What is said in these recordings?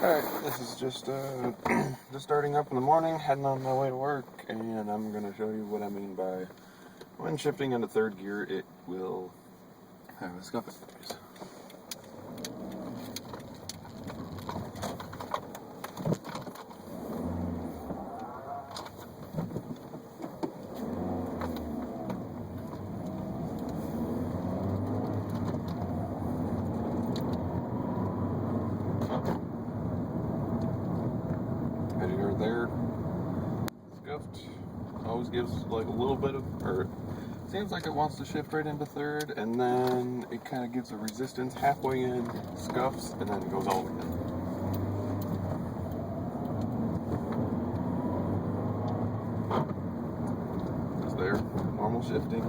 Alright, this is just starting up in the morning, heading on my way to work, and I'm going to show you what I mean by when shifting into third gear, it will have a scuffing noise. As you heard there, scuffed always gives like a little bit of, or it seems like it wants to shift right into third, and then it kind of gives a resistance halfway in, scuffs, and then it goes all the way in. That's there, normal shifting.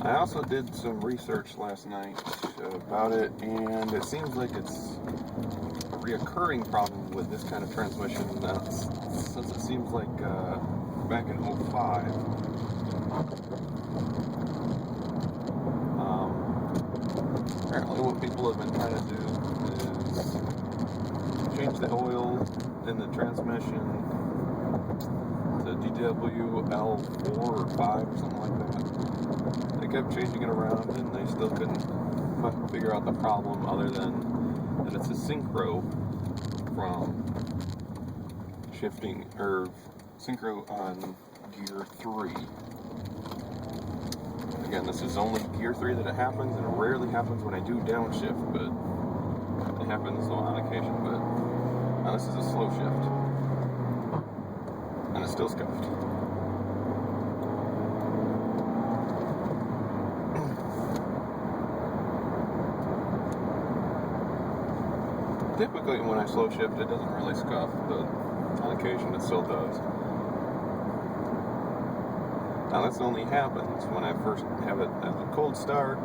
I also did some research last night about it, and it seems like it's a reoccurring problem with this kind of transmission. Since it seems like back in '05, apparently what people have been trying to do is change the oil in the transmission to DWL4 or 5 or something like that. They kept changing it around, and they still couldn't figure out the problem other than that it's a syncro from shifting, or syncro on gear 3. Again, this is only gear 3 that it happens, and it rarely happens when I do downshift, but it happens on occasion. But now this is a slow shift, and it's still scuffed. Typically when I slow shift it doesn't really scuff, but on occasion it still does. Now this only happens when I first have it as a cold start.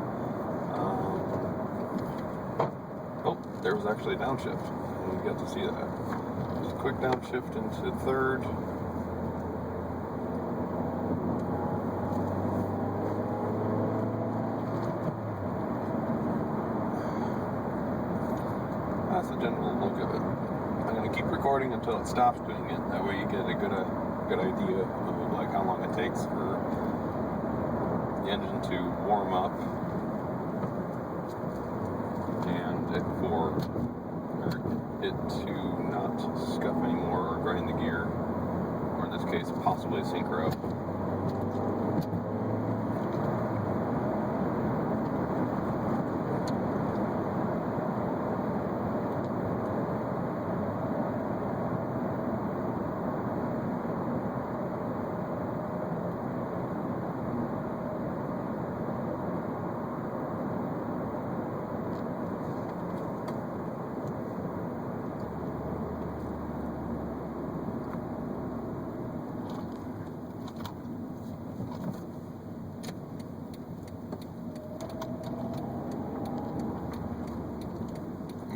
Oh, there was actually a downshift, and we got to see that. Just a quick downshift into third. That's the general look of it. I'm going to keep recording until it stops doing it. That way you get a good idea of like how long it takes for the engine to warm up and for it to not scuff anymore or grind the gear, or in this case possibly a syncro.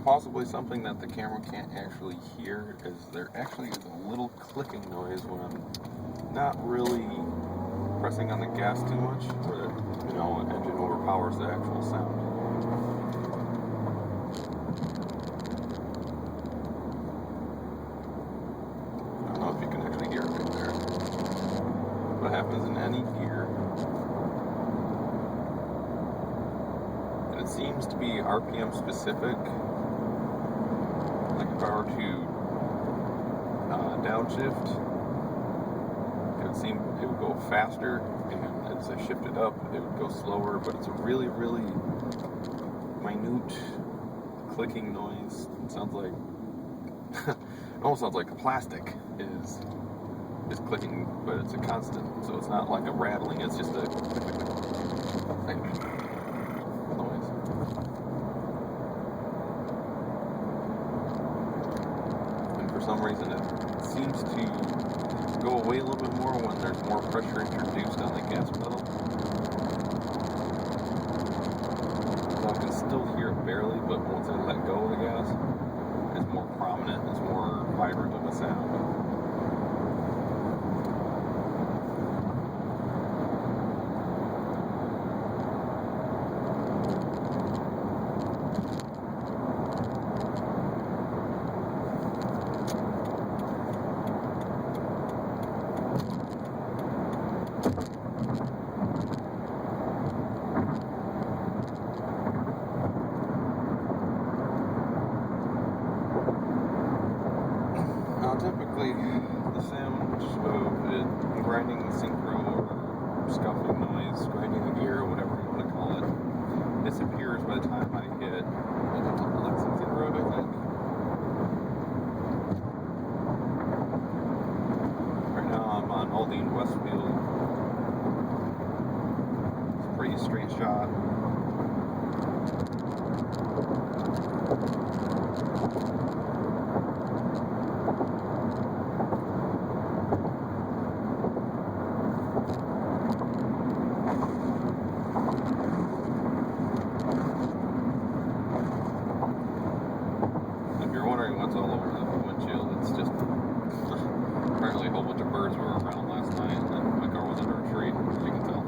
Possibly something that the camera can't actually hear is there actually is a little clicking noise when I'm not really pressing on the gas too much, where the engine overpowers the actual sound. I don't know if you can actually hear it right there. What happens in any gear, and it seems to be RPM specific. Like if I were to downshift, it would go faster, and as I shifted up, it would go slower. But it's a really, really minute clicking noise. It sounds like it almost sounds like the plastic is clicking, but it's a constant, so it's not like a rattling. It's just a noise. For some reason it seems to go away a little bit more when there's more pressure introduced on the gas pedal. So I can still hear it barely, but once I let go of the gas, it's more prominent, it's more vibrant of a sound. typically the sound of it grinding syncro or scuffing noise, grinding the gear, whatever you want to call it, disappears by the time I hit Lexington Road, I think. Right now I'm on Aldine Westfield. It's a pretty straight shot. What's all over the windshield? It's just apparently a whole bunch of birds were around last night, and my car was under a tree, as you can tell.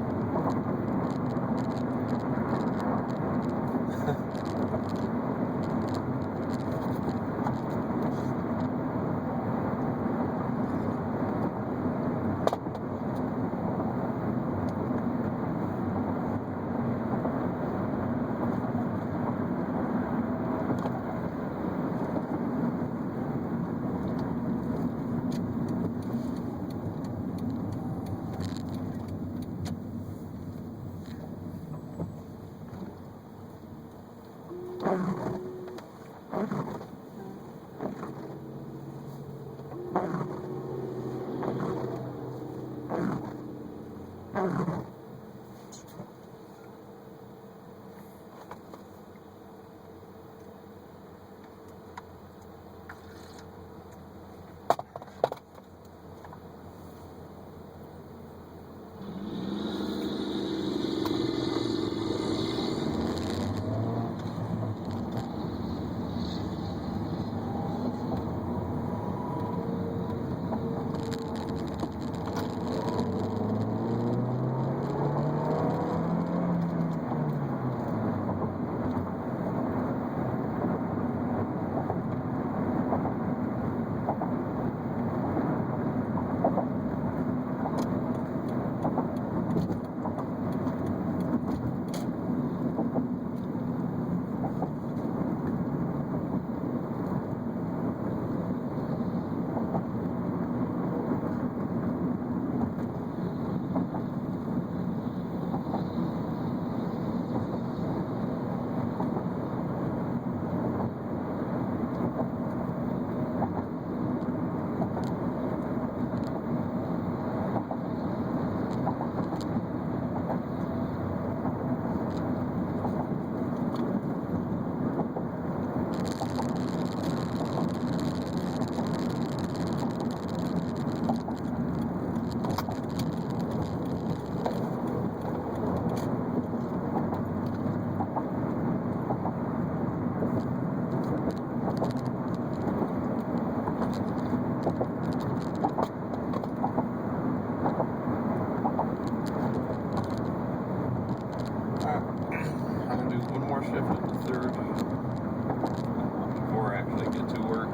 Before I actually get to work.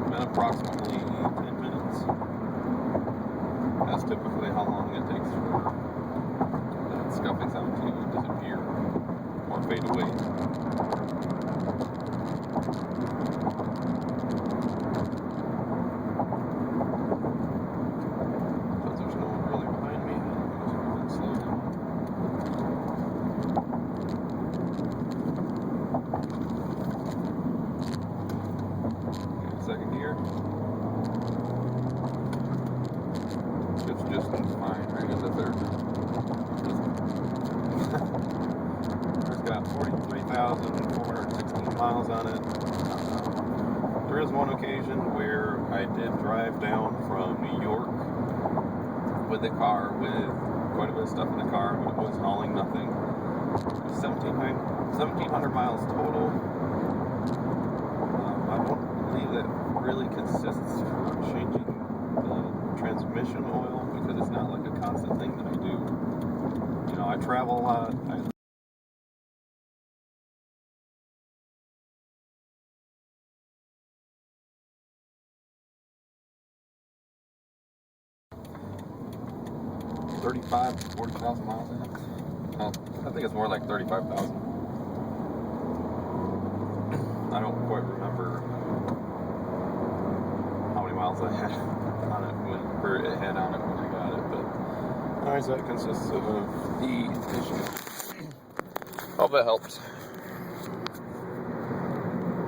In approximately 10 minutes. That's typically how long it takes for that scuffing sound to disappear or fade away. Second gear. It's just fine right in the third. It's got 43,416 miles on it. There is one occasion where I did drive down from New York with the car with quite a bit of stuff in the car, but it was hauling nothing. 1,700 miles total. I don't believe that really consists for changing the transmission oil, because it's not like a constant thing that I do. You know, I travel a lot. I 35 to 40,000 miles in it. I think it's more like 35,000. I don't actually had on it or it had on it when I got it. But anyways, that consists of the issue. Hope that helps.